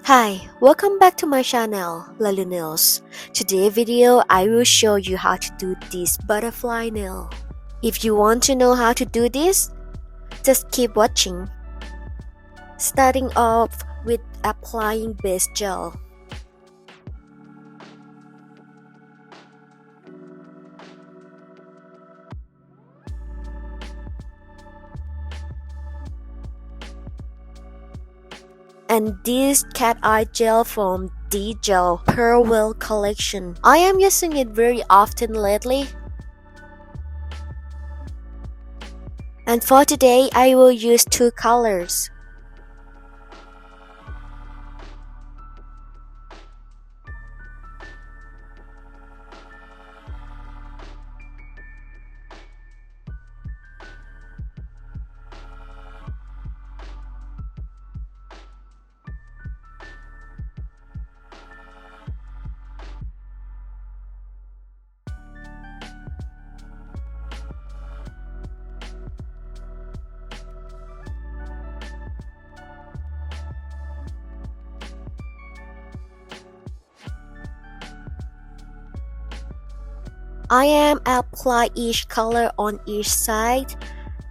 Hi, welcome back to my channel, Lalu Nails. Today video, I will show you how to do this butterfly nail. If you want to know how to do this, just keep watching. Starting off with applying base gel. And this cat eye gel from D-Gel Pearl Wheel collection. I am using it very often lately. And for today, I will use two colors. I am apply each color on each side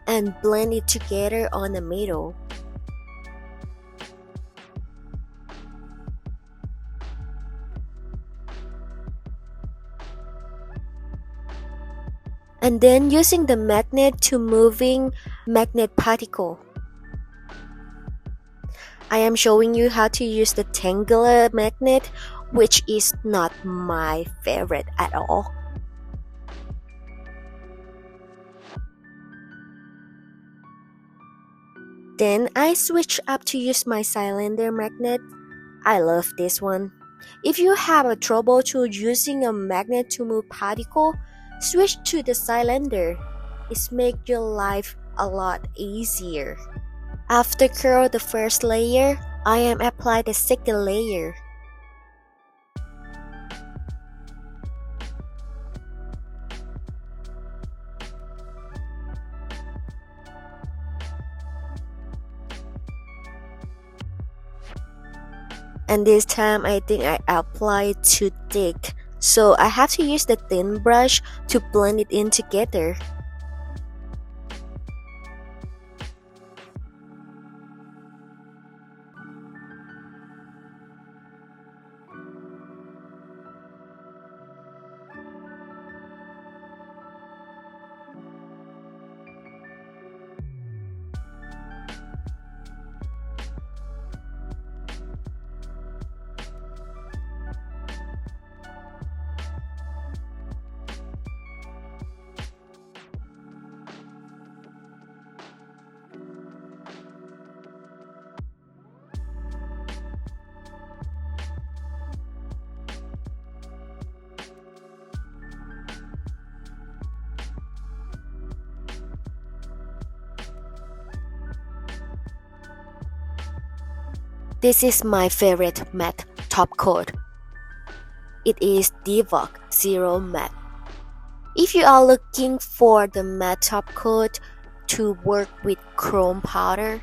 and blend it together on the middle. And then using the magnet to moving magnet particle. I am showing you how to use the Tangler magnet, which is not my favorite at all. Then I switch up to use my cylinder magnet. I love this one. If you have a trouble to using a magnet to move particle, switch to the cylinder. It makes your life a lot easier. After curl the first layer, I am apply the second layer. And this time I think I applied too thick, so I have to use the thin brush to blend it in together. This is my favorite matte top coat. It is Divock Zero Matte. If you are looking for the matte top coat to work with chrome powder,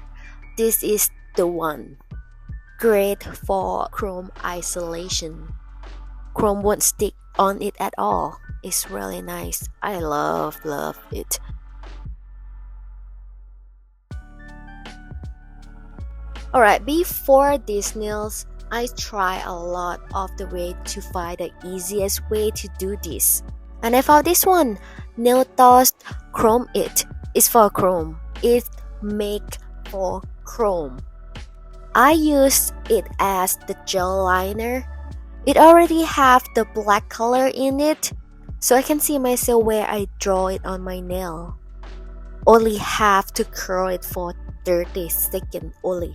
this is the one. Great for chrome isolation. Chrome won't stick on it at all. It's really nice. I love it. Alright, before these nails, I try a lot of the way to find the easiest way to do this. And I found this one, Nail Dust Chrome It. It's for chrome. It's made for chrome. I use it as the gel liner. It already have the black color in it, so I can see myself where I draw it on my nail. Only have to curl it for 30 seconds only.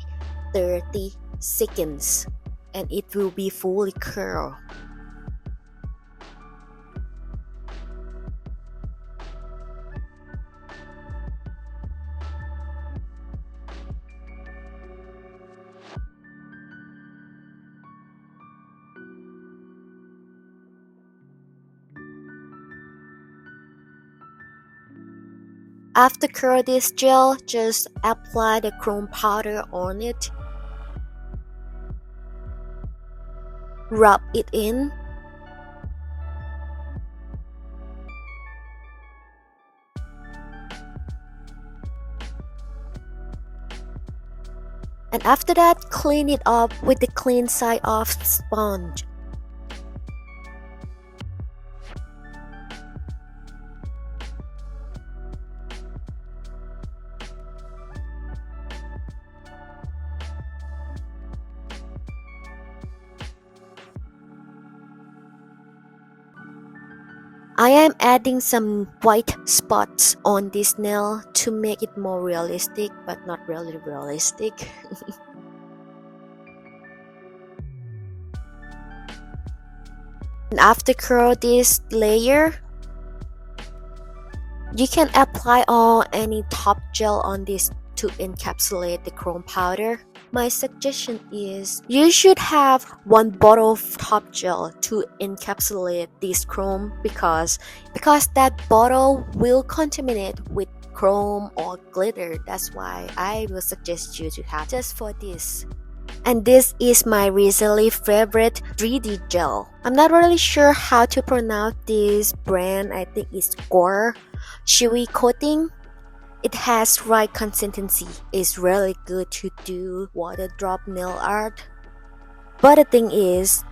30 seconds and it will be fully curled. After curl this gel, just apply the chrome powder on it. rub it in. And after that, clean it up with the clean side of sponge. I am adding some white spots on this nail to make it more realistic, but not really realistic. And after curl this layer, you can apply any top gel on this to encapsulate the chrome powder. My suggestion is you should have one bottle of top gel to encapsulate this chrome because that bottle will contaminate with chrome or glitter. That's why I will suggest you to have just for this. And this is my recently favorite 3D gel. I'm not really sure how to pronounce this brand. I think it's Gore Chewy Coating. It has right consistency. It's really good to do water drop nail art. But the thing is,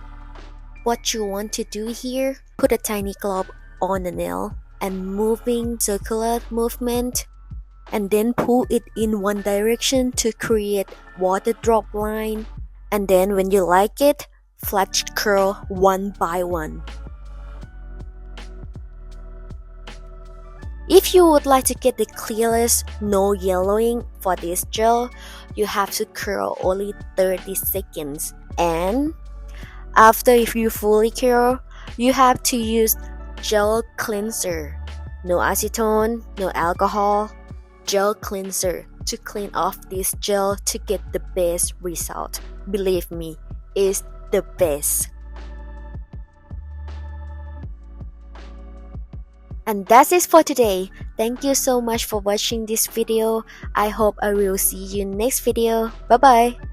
what you want to do here, put a tiny glob on the nail and moving circular movement, and then pull it in one direction to create water drop line. And then when you like it, flat curl one by one. If you would like to get the clearest, no yellowing for this gel, you have to curl only 30 seconds. And after if you fully curl, you have to use gel cleanser. No acetone, no alcohol, gel cleanser to clean off this gel to get the best result. Believe me, it's the best. And that's it for today. Thank you so much for watching this video. I hope I will see you next video. Bye bye.